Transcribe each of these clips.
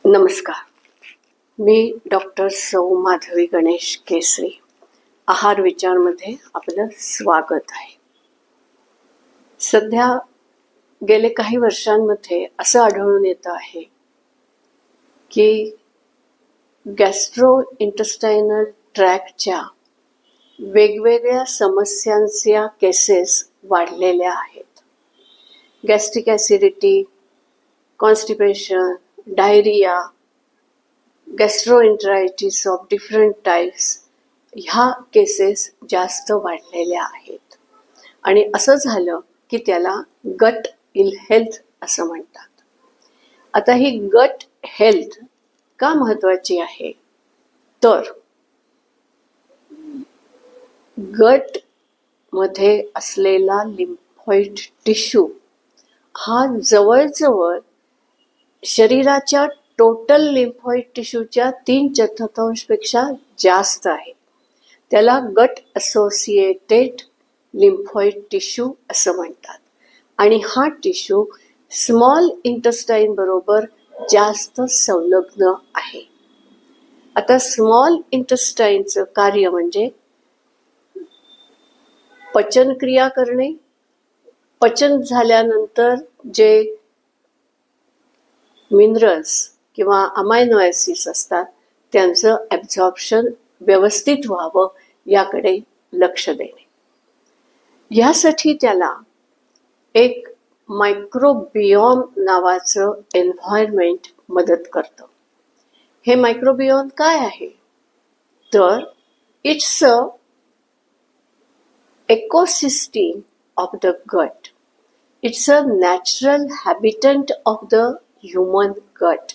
नमस्कार. मी डॉक्टर सौ माधवी गणेश केसरी. आहार विचारमध्ये आपलं स्वागत आहे. सध्या गेले काही वर्षांमध्ये असं आढळून येतं आहे की गॅस्ट्रो इंटेस्टायनल ट्रॅक्टच्या वेगवेगळ्या समस्यांच्या केसेस वाढलेल्या आहेत. Gastric acidity, constipation, diarrhoea, gastroenteritis of different types ह्या केसेस जास्त वाढलेल्या आहेत. आणि असं झालं की त्याला गट इल हेल्थ असं म्हणतात. आता ही गट हेल्थ का महत्त्वाची आहे, तर गट मध्ये असलेला लिम्फॉइड टिश्यू हा जवळजवळ शरीराच्या टोटल लिम्फॉइड टिश्यूच्या 3/4पेक्षा जास्त आहे. त्याला गट असोसिएटेड लिम्फॉइड टिश्यू असं म्हणतात. आणि हा टिश्यू स्मॉल इंटेस्टाईन बरोबर जास्त संलग्न आहे. आता स्मॉल इंटेस्टाईनचं कार्य म्हणजे पचनक्रिया करणे, पचन झाल्यानंतर जे मिनरल्स किंवा अमायनो ॲसिड्स असतात त्यांचं ॲब्झॉर्प्शन व्यवस्थित व्हावं याकडे लक्ष देणे. यासाठी त्याला एक मायक्रोबियोम नावाचं एन्व्हायरमेंट मदत करतं. हे मायक्रोबियोम काय आहे, तर it's a ecosystem of the gut. It's a natural habitat of the human gut.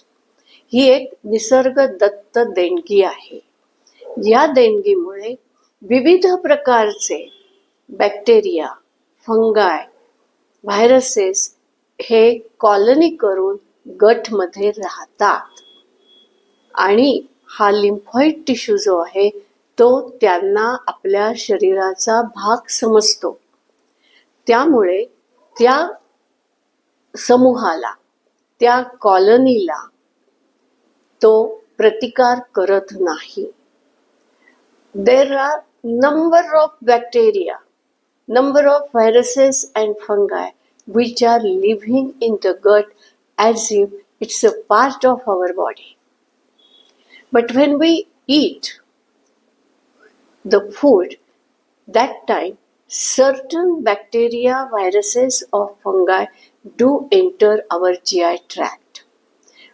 ही एक निसर्ग दत्त देणगी आहे. या देणगीमुळे विविध प्रकारचे बॅक्टेरिया, फंगाय, व्हायरसेस हे कॉलनी करून गटमध्ये राहतात. आणि हा लिम्फॉइड टिश्यू जो आहे तो त्यांना आपल्या शरीराचा भाग समजतो. त्यामुळे त्या समूहाला, त्या कॉलनीला तो प्रतिकार करत नाही. There are number of bacteria, number of viruses and fungi which are living in the gut as if it's a part of our body. But when we eat the food, that time certain bacteria, viruses or fungi do enter our GI tract.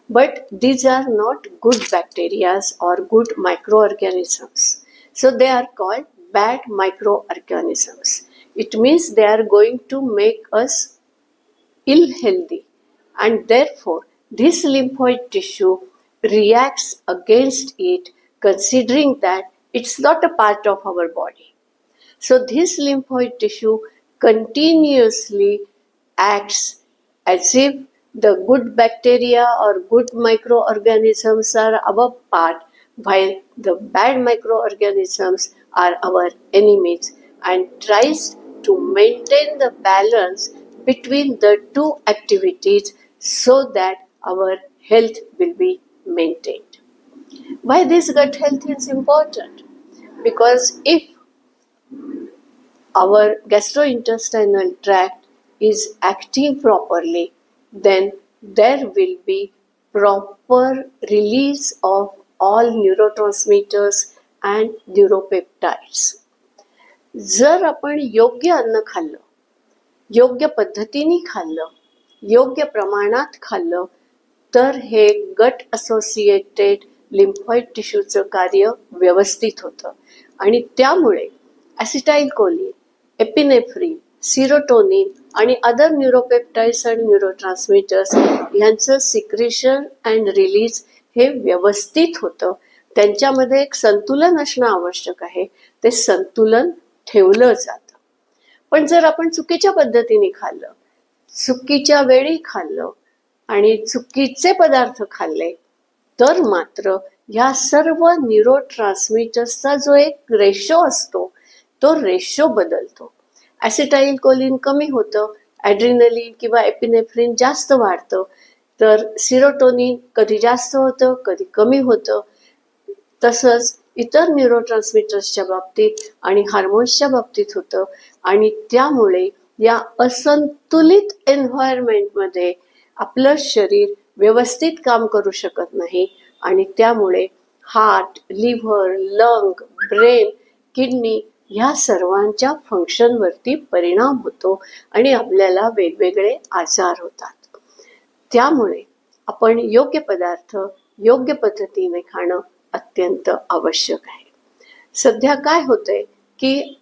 But these are not good bacteria or good microorganisms. So they are called bad microorganisms. It means they are going to make us ill healthy. And therefore this lymphoid tissue reacts against it, considering that it's not a part of our body. So this lymphoid tissue continuously acts as if the good bacteria or good microorganisms are our part, while the bad microorganisms are our enemies, and tries to maintain the balance between the two activities so that our health will be maintained. Why this gut health is important? Because if our gastrointestinal tract is acting properly, then there will be proper release of all neurotransmitters and neuropeptides. जर आपण योग्य अन्न खाल्लं, योग्य पद्धतीने खाल्लं, योग्य प्रमाणात खाल्लं, तर हे गट असोसिएटेड लिम्फॉइड टिश्यूचं कार्य व्यवस्थित होतं. आणि त्यामुळे ॲसिटाइल कोलिन, एपिनेफ्रिन, सिरोटोनिन आणि अदर न्यूरोपेप्टाइड्स आणि न्यूरोट्रान्समीटर्स यांचं सिक्रेशन अँड रिलीज हे व्यवस्थित होतं. त्यांच्यामध्ये एक संतुलन असणं आवश्यक आहे. ते संतुलन ठेवलं जातं. पण जर आपण चुकीच्या पद्धतीने खाल्लं, चुकीच्या वेळी खाल्लं आणि चुकीचे पदार्थ खाल्ले, तर मात्र ह्या सर्व न्यूरोट्रान्समीटर्सचा जो एक रेशो असतो तो रेशो बदलतो. ॲसिटाइल कोलिन कमी होतं, ॲड्रिनलिन किंवा एपिनेफ्रिन जास्त वाढतं. तर सिरोटोनिन कधी जास्त होतं, कधी कमी होतं. तसंच इतर न्यूरोट्रान्समीटर्सच्या बाबतीत आणि हार्मोन्सच्या बाबतीत होतं. आणि त्यामुळे या असंतुलित एन्व्हायरमेंटमध्ये आपलं शरीर व्यवस्थित काम करू शकत नाही आणि त्यामुळे heart, liver, lung, brain, kidney ह्या सर्वांच्या फंक्शनवरती परिणाम होतो आणि आपल्याला वेगवेगळे आजार होतात. त्यामुळे आपण योग्य पदार्थ योग्य पद्धतीने खाणं अत्यंत आवश्यक आहे. सध्या काय होतंय की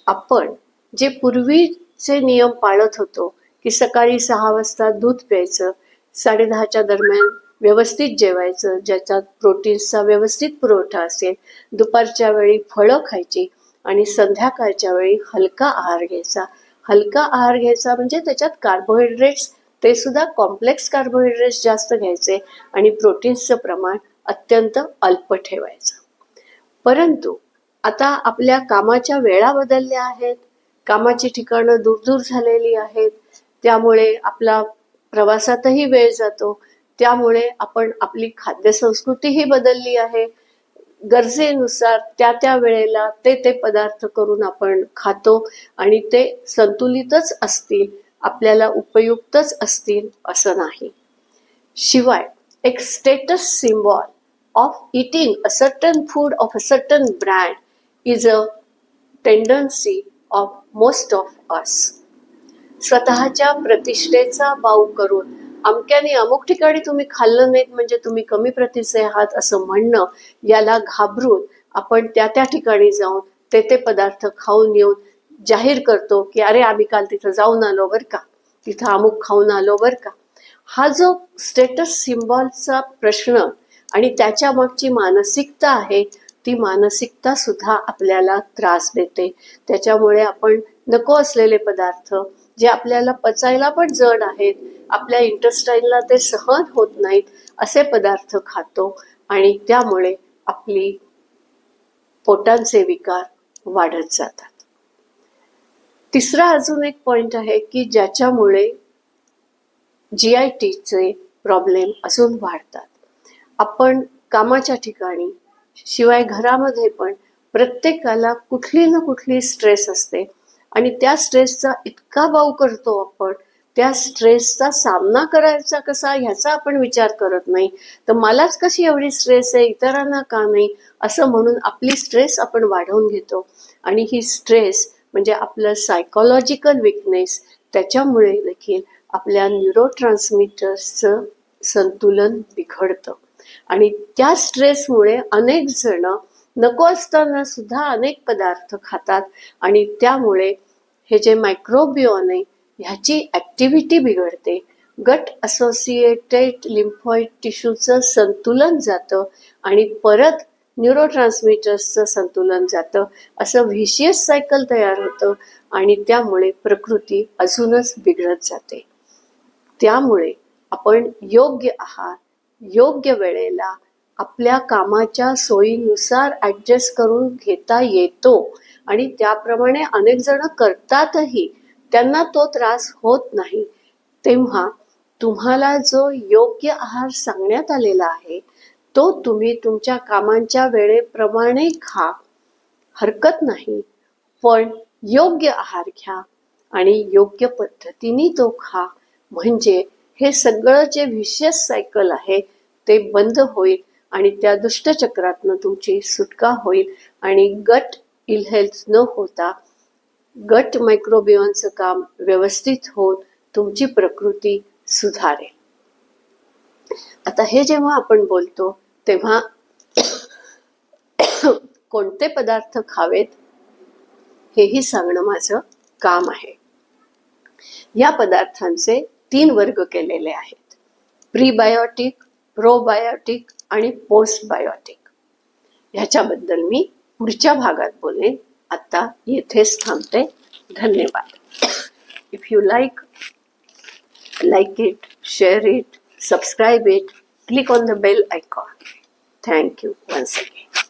आपण जे पूर्वीचे नियम पाळत होतो की सकाळी 6 वाजता दूध प्यायचं, 10:30च्या दरम्यान व्यवस्थित जेवायचं ज्याच्यात प्रोटीन्सचा व्यवस्थित पुरवठा असेल, दुपारच्या वेळी फळं खायची आणि संध्याकाळच्या वेळी हलका आहार घ्यायचा. हलका आहार घ्यायचा म्हणजे त्याच्यात कार्बोहायड्रेट्स, ते सुद्धा कॉम्प्लेक्स कार्बोहायड्रेट्स जास्त घ्यायचे आणि प्रोटीन्सचं प्रमाण अत्यंत अल्प ठेवायचं. परंतु आता आपल्या कामाच्या वेळा बदलल्या आहेत, कामाची ठिकाणं दूर दूर झालेली आहेत, त्यामुळे आपला प्रवासातही वेळ जातो. त्यामुळे आपण आपली खाद्यसंस्कृतीही बदलली आहे. गरजेनुसार त्या वेळेला ते पदार्थ करून आपण खातो आणि ते संतुलितच असतील, आपल्याला उपयुक्तच असतील असं नाही. शिवाय एक status symbol of eating a certain food of a certain brand is a tendency of most of us. स्वतःच्या प्रतिष्ठेचा बाऊ करून अमक्याने अमुक ठिकाणी तुम्ही खाल्लं नाहीत म्हणजे तुम्ही कमी प्रतीचे आहात असं म्हणणं, याला घाबरून आपण त्या ठिकाणी जाऊन ते पदार्थ खाऊन येऊन जाहीर करतो की अरे आम्ही काल तिथं जाऊन आलो बरं का, तिथं अमुक खाऊन आलो बरं का. हा जो स्टेटस सिम्बॉलचा प्रश्न आणि त्याच्या मागची मानसिकता आहे, ती मानसिकता सुद्धा आपल्याला त्रास देते. त्याच्यामुळे आपण नको असलेले पदार्थ जे आपल्याला पचायला पण जड आहेत, आपल्या इंटेस्टाईनला ते सहन होत नाहीत, असे पदार्थ खातो आणि त्यामुळे आपली पोटांचे विकार वाढत जातात. तिसरा अजून एक पॉइंट आहे की ज्याच्यामुळे GITचे प्रॉब्लेम अजून वाढतात. आपण कामाच्या ठिकाणी शिवाय घरामध्ये पण प्रत्येकाला कुठली ना कुठली स्ट्रेस असते आणि त्या स्ट्रेसचा इतका बाऊ करतो आपण, त्या स्ट्रेसचा सामना करायचा कसा ह्याचा आपण विचार करत नाही. तर मलाच कशी एवढी स्ट्रेस आहे, इतरांना का नाही, असं म्हणून आपली स्ट्रेस आपण वाढवून घेतो आणि ही स्ट्रेस म्हणजे आपलं सायकोलॉजिकल विकनेस, त्याच्यामुळे देखील आपल्या न्यूरोट्रान्समीटर्सचं संतुलन बिघडतं आणि त्या स्ट्रेसमुळे अनेक जण नको असताना सुद्धा अनेक पदार्थ खातात आणि त्यामुळे हे जे मायक्रोबिओम आहे ह्याची ऍक्टिव्हिटी बिघडते. गट असोसिएटेड लिम्फॉइड टिश्यूचं संतुलन जातं आणि परत न्यूरोट्रान्समीटर्सचं संतुलन जातं. असं व्हिशियस सायकल तयार होतं आणि त्यामुळे प्रकृती अजूनच बिघडत जाते. त्यामुळे आपण योग्य आहार योग्य वेळेला आपल्या कामाच्या सोयीनुसार ऍडजस्ट करून घेता येतो आणि त्याप्रमाणे अनेक जण करतातही, त्यांना तो त्रास होत नाही. तेव्हा तुम्हाला जो योग्य आहार सांगण्यात आलेला आहे तो तुम्ही तुमच्या कामांच्या वेळेप्रमाणे खा, हरकत नाही, पण योग्य आहार घ्या आणि योग्य पद्धतीने तो खा. म्हणजे हे सगळं जे व्हिशियस सायकल आहे ते बंद होईल आणि त्या दुष्टचक्रातनं तुमची सुटका होईल आणि गट इल हेल्थ न होता गट मायक्रोबिओमचं काम व्यवस्थित होऊन तुमची प्रकृती सुधारेल. आता हे जेव्हा आपण बोलतो तेव्हा कोणते पदार्थ खावेत हेही सांगणं माझं काम आहे. या पदार्थांचे 3 वर्ग केलेले आहेत: प्रीबायोटिक, प्रोबायोटिक आणि पोस्टबायोटिक. ह्याच्याबद्दल मी पुढच्या भागात बोलेन. आता येथेच थांबते. धन्यवाद. If you like it, share it, subscribe it, click on the bell icon. Thank you once again.